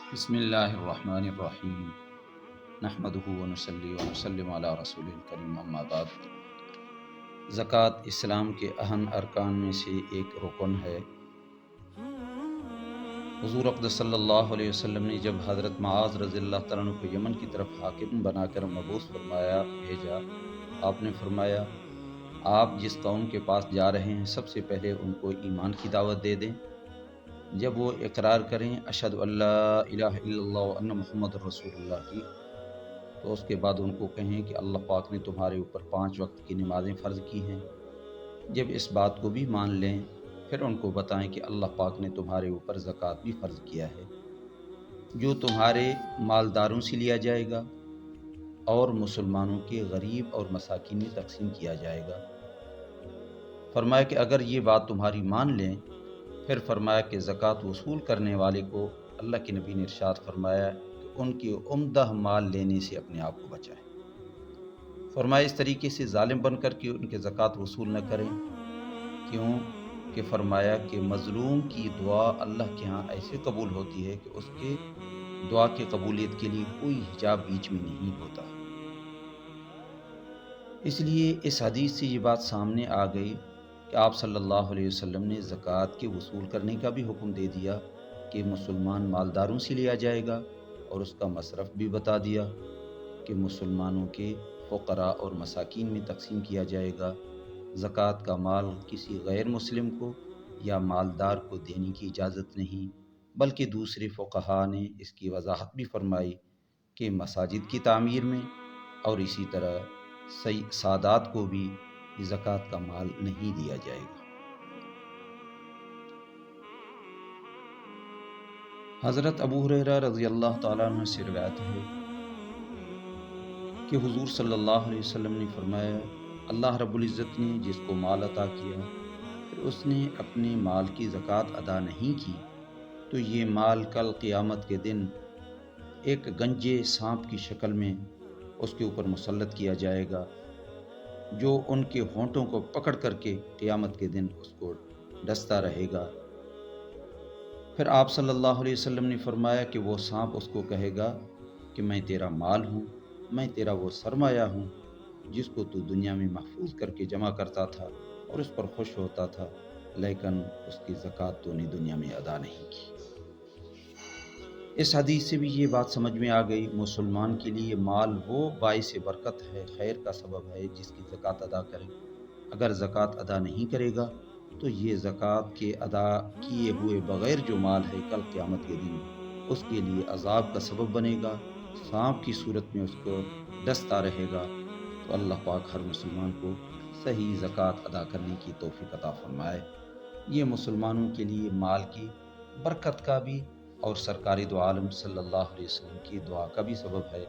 بسم اللہ الرحمن الرحیم نحمدہ ونصلی ونسلم علی رسول الکریم اما بعد۔ زکوٰۃ اسلام کے اہم ارکان میں سے ایک رکن ہے۔ حضور اقدس صلی اللہ علیہ وسلم نے جب حضرت معاذ رضی اللہ تعالیٰ عنہ کو یمن کی طرف حاکم بنا کر مبعوث بھیجا، آپ نے فرمایا، آپ جس قوم کے پاس جا رہے ہیں سب سے پہلے ان کو ایمان کی دعوت دے دیں۔ جب وہ اقرار کریں اشہد ان لا الہ الا اللہ وان محمد رسول اللہ کی، تو اس کے بعد ان کو کہیں کہ اللہ پاک نے تمہارے اوپر 5 وقت کی نمازیں فرض کی ہیں۔ جب اس بات کو بھی مان لیں، پھر ان کو بتائیں کہ اللہ پاک نے تمہارے اوپر زکوٰۃ بھی فرض کیا ہے، جو تمہارے مالداروں سے لیا جائے گا اور مسلمانوں کے غریب اور مساکین میں تقسیم کیا جائے گا۔ فرمایا کہ اگر یہ بات تمہاری مان لیں، پھر فرمایا کہ زکوٰۃ وصول کرنے والے کو اللہ کے نبی نے ارشاد فرمایا کہ ان کے عمدہ مال لینے سے اپنے آپ کو بچائیں۔ فرمایا اس طریقے سے ظالم بن کر کے ان کے زکوٰۃ وصول نہ کریں، کیوں کہ فرمایا کہ مظلوم کی دعا اللہ کے ہاں ایسے قبول ہوتی ہے کہ اس کے دعا کی قبولیت کے لیے کوئی حجاب بیچ میں نہیں ہوتا۔ اس لیے اس حدیث سے یہ بات سامنے آ گئی کہ آپ صلی اللہ علیہ وسلم نے زکوٰۃ کے وصول کرنے کا بھی حکم دے دیا کہ مسلمان مالداروں سے لیا جائے گا، اور اس کا مصرف بھی بتا دیا کہ مسلمانوں کے فقراء اور مساکین میں تقسیم کیا جائے گا۔ زکوٰۃ کا مال کسی غیر مسلم کو یا مالدار کو دینے کی اجازت نہیں، بلکہ دوسرے فقہا نے اس کی وضاحت بھی فرمائی کہ مساجد کی تعمیر میں اور اسی طرح سادات کو بھی زکوٰۃ کا مال نہیں دیا جائے گا۔ حضرت ابو ہریرہ رضی اللہ تعالیٰ عنہ سے روایت ہے کہ حضور صلی اللہ علیہ وسلم نے فرمایا، اللہ رب العزت نے جس کو مال عطا کیا، پھر اس نے اپنے مال کی زکوٰۃ ادا نہیں کی، تو یہ مال کل قیامت کے دن ایک گنجے سانپ کی شکل میں اس کے اوپر مسلط کیا جائے گا، جو ان کے ہونٹوں کو پکڑ کر کے قیامت کے دن اس کو ڈستا رہے گا۔ پھر آپ صلی اللہ علیہ وسلم نے فرمایا کہ وہ سانپ اس کو کہے گا کہ میں تیرا مال ہوں، میں تیرا وہ سرمایہ ہوں جس کو تو دنیا میں محفوظ کر کے جمع کرتا تھا اور اس پر خوش ہوتا تھا، لیکن اس کی زکوٰۃ تو نے دنیا میں ادا نہیں کی۔ اس حدیث سے بھی یہ بات سمجھ میں آ گئی، مسلمان کے لیے مال وہ باعث برکت ہے، خیر کا سبب ہے جس کی زکوٰۃ ادا کرے۔ اگر زکوٰۃ ادا نہیں کرے گا تو یہ زکوٰۃ کے ادا کیے ہوئے بغیر جو مال ہے کل قیامت کے دن اس کے لیے عذاب کا سبب بنے گا، سانپ کی صورت میں اس کو ڈستا رہے گا۔ تو اللہ پاک ہر مسلمان کو صحیح زکوٰۃ ادا کرنے کی توفیق عطا فرمائے۔ یہ مسلمانوں کے لیے مال کی برکت کا بھی اور سرکار دو عالم صلی اللہ علیہ وسلم کی دعا کا بھی سبب ہے۔